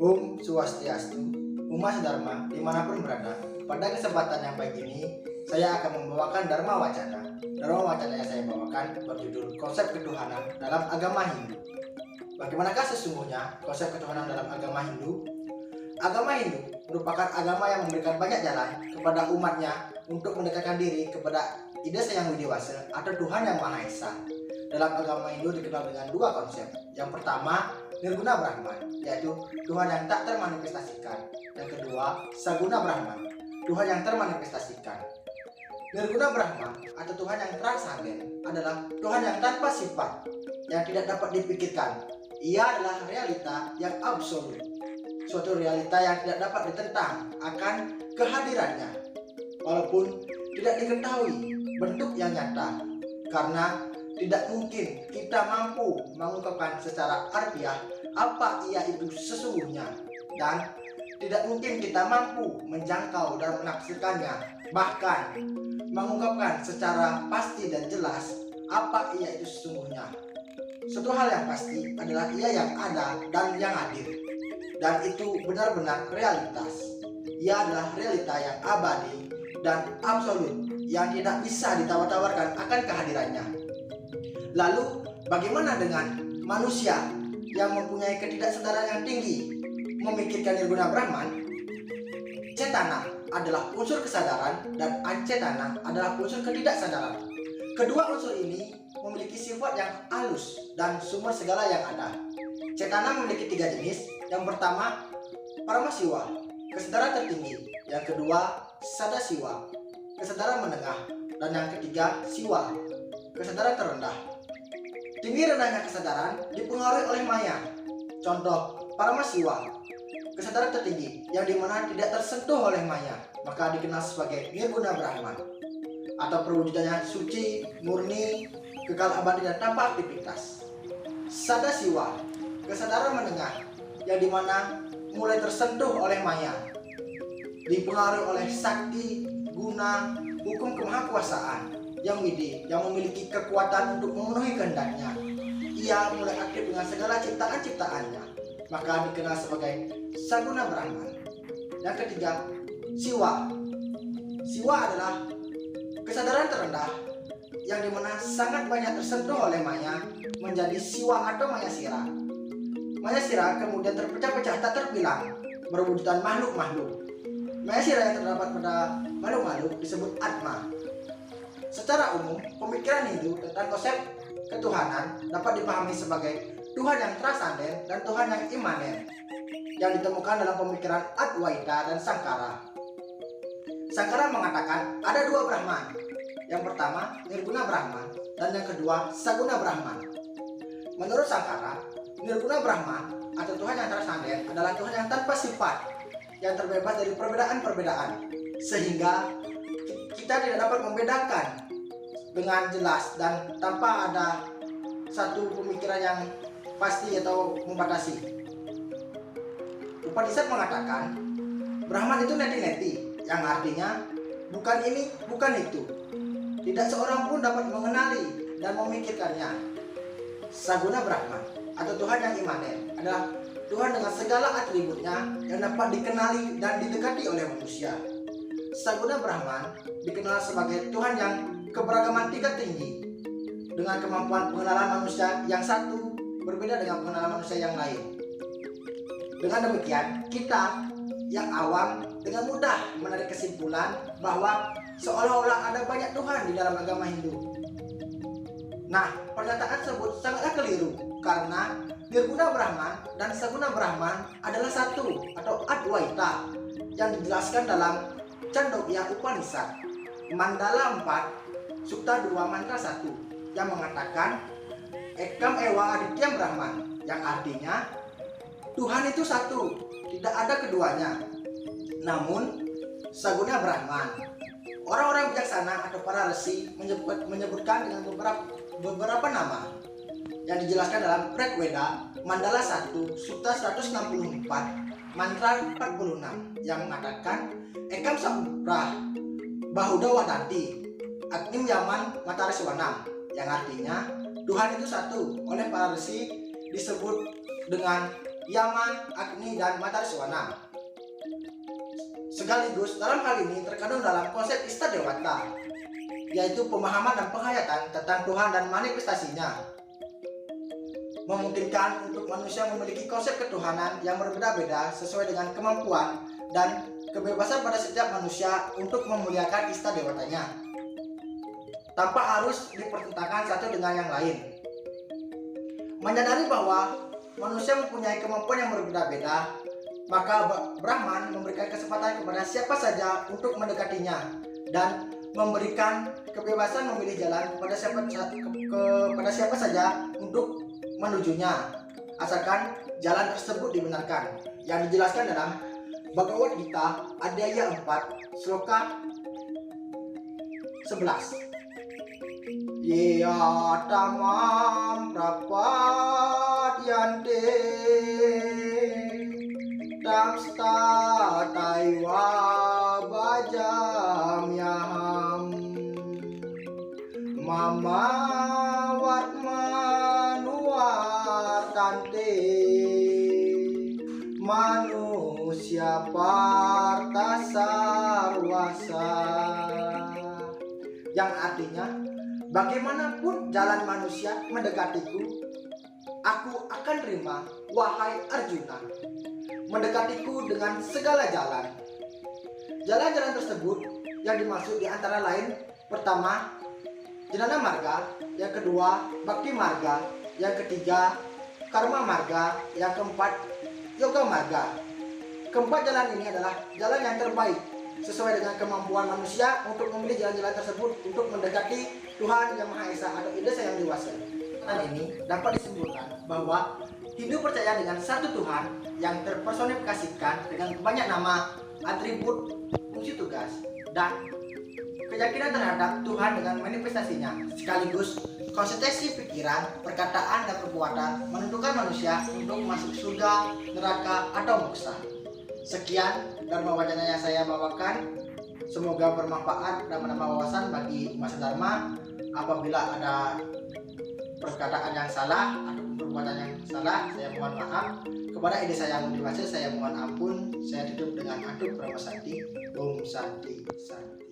Om Swastiastu, Umat Dharma dimanapun berada. Pada kesempatan yang baik ini, saya akan membawakan Dharma Wacana. Dharma Wacana yang saya bawakan berjudul Konsep Ketuhanan dalam Agama Hindu. Bagaimanakah sesungguhnya konsep ketuhanan dalam agama Hindu? Agama Hindu merupakan agama yang memberikan banyak jalan kepada umatnya untuk mendekatkan diri kepada Ida Hyang Widewasa atau Tuhan Yang Maha Esa. Dalam agama Hindu dikenal dengan dua konsep. Yang pertama, Nirguna Brahman, yaitu Tuhan yang tak termanifestasikan. Yang kedua, Saguna Brahman, Tuhan yang termanifestasikan. Nirguna Brahman atau Tuhan yang transenden adalah Tuhan yang tanpa sifat, yang tidak dapat dipikirkan. Ia adalah realita yang absolut, suatu realita yang tidak dapat ditentang akan kehadirannya, walaupun tidak diketahui bentuk yang nyata, karena tidak mungkin kita mampu mengungkapkan secara harfiah apa ia itu sesungguhnya, dan tidak mungkin kita mampu menjangkau dan menafsirkannya, bahkan mengungkapkan secara pasti dan jelas apa ia itu sesungguhnya. Suatu hal yang pasti adalah ia yang ada dan yang hadir, dan itu benar-benar realitas. Ia adalah realita yang abadi dan absolut yang tidak bisa ditawar-tawarkan akan kehadirannya. Lalu bagaimana dengan manusia yang mempunyai ketidaksadaran yang tinggi memikirkan Nirguna Brahman? Cetana adalah unsur kesadaran dan acetana adalah unsur ketidaksadaran. Kedua unsur ini memiliki sifat yang halus dan sumber segala yang ada. Cetana memiliki tiga jenis. Yang pertama, Paramasiwa, kesadaran tertinggi. Yang kedua, Sadasiwa, kesadaran menengah. Dan yang ketiga, Siwa, kesadaran terendah. Tinggi rendahnya kesadaran dipengaruhi oleh maya. Contoh, Paramasiwa, kesadaran tertinggi yang dimana tidak tersentuh oleh maya, maka dikenal sebagai Nirguna Brahman, atau perwujudannya suci, murni, kekal abadi dan tanpa aktivitas. Sadasiwa, kesadaran menengah yang dimana mulai tersentuh oleh maya, dipengaruhi oleh sakti, guna, hukum kemahakuasaan yang widi, yang memiliki kekuatan untuk memenuhi kehendaknya. Ia mulai aktif dengan segala ciptaan-ciptaannya, maka dikenal sebagai Saguna Brahman. Yang ketiga, Siwa. Siwa adalah kesadaran terendah yang dimana sangat banyak tersentuh oleh maya, menjadi siwa atau maya sira. Maya sira kemudian terpecah-pecah tak terbilang, berwujudan makhluk-makhluk. Maya sira yang terdapat pada makhluk-makhluk disebut Atma. Secara umum, pemikiran Hindu tentang konsep ketuhanan dapat dipahami sebagai Tuhan yang transenden dan Tuhan yang imanen, yang ditemukan dalam pemikiran Adwaita dan Sankara. Sankara mengatakan ada dua Brahman. Yang pertama, Nirguna Brahman, dan yang kedua, Saguna Brahman. Menurut Sankara, Nirguna Brahman atau Tuhan yang transenden adalah Tuhan yang tanpa sifat, yang terbebas dari perbedaan-perbedaan, sehingga kita tidak dapat membedakan dengan jelas dan tanpa ada satu pemikiran yang pasti atau membatasi. Upanishad mengatakan Brahman itu neti-neti, yang artinya bukan ini, bukan itu. Tidak seorang pun dapat mengenali dan memikirkannya. Saguna Brahman atau Tuhan yang imanen adalah Tuhan dengan segala atributnya yang dapat dikenali dan didekati oleh manusia. Saguna Brahman dikenal sebagai Tuhan yang keberagaman tingkat tinggi, dengan kemampuan pengenalan manusia yang satu berbeda dengan pengenalan manusia yang lain. Dengan demikian, kita yang awam dengan mudah menarik kesimpulan bahwa seolah-olah ada banyak Tuhan di dalam agama Hindu. Nah, pernyataan tersebut sangatlah keliru, karena Nirguna Brahman dan Saguna Brahman adalah satu atau Adwaita yang dijelaskan dalam Chandogya Upanishad, Mandala 4, Sukta 2, Mantra 1, yang mengatakan Ekam Ewa Adityam Brahman, yang artinya Tuhan itu satu, tidak ada keduanya. Namun Saguna Brahman, orang-orang bijaksana atau para resi menyebutkan dengan beberapa nama yang dijelaskan dalam Rig Veda Mandala 1, Sukta 164, Mantra 46, yang mengatakan Ekam Sabrah Bahuda Wadanti Agnim Yaman Matahari Swanam, yang artinya Tuhan itu satu. Oleh para resi disebut dengan Yaman, Agni, dan Matariswana. Sekaligus dalam hal ini terkandung dalam konsep Istadewata, yaitu pemahaman dan penghayatan tentang Tuhan dan manifestasinya, memungkinkan untuk manusia memiliki konsep ketuhanan yang berbeda-beda sesuai dengan kemampuan dan kebebasan pada setiap manusia untuk memuliakan Istadewatanya, tanpa harus dipertentangkan satu dengan yang lain. Menyadari bahwa manusia mempunyai kemampuan yang berbeda-beda, maka Brahman memberikan kesempatan kepada siapa saja untuk mendekatinya dan memberikan kebebasan memilih jalan kepada siapa saja untuk menujunya, asalkan jalan tersebut dibenarkan, yang dijelaskan dalam Bhagavad Gita Adhyaya 4 Sloka 11. Ya tamam prapadyante tamsta taiwa bajamyaham mama wartante manusia parta sarwasa, yang artinya bagaimanapun jalan manusia mendekatiku, aku akan terima, wahai Arjuna. Mendekatiku dengan segala jalan. Jalan-jalan tersebut yang dimaksud di antara lain: pertama, Jnana Marga; yang kedua, Bhakti Marga; yang ketiga, Karma Marga; yang keempat, Yoga Marga. Keempat jalan ini adalah jalan yang terbaik sesuai dengan kemampuan manusia untuk memilih jalan-jalan tersebut untuk mendekati Tuhan Yang Maha Esa atau Ida Yang Dewasa. Hal ini dapat disimpulkan bahwa Hindu percaya dengan satu Tuhan yang terpersonifikasikan dengan banyak nama, atribut, fungsi tugas, dan keyakinan terhadap Tuhan dengan manifestasinya, sekaligus konsistensi pikiran, perkataan, dan perbuatan menentukan manusia untuk masuk surga, neraka, atau moksa. Sekian Dharma Wacana yang saya bawakan. Semoga bermanfaat dan menambah wawasan bagi umat Dharma. Apabila ada perkataan yang salah atau perbuatan yang salah, saya mohon maaf. Kepada ide saya yang dewasa, saya mohon ampun. Saya tutup dengan Aduk Brahma Santi. Om Santi Santi.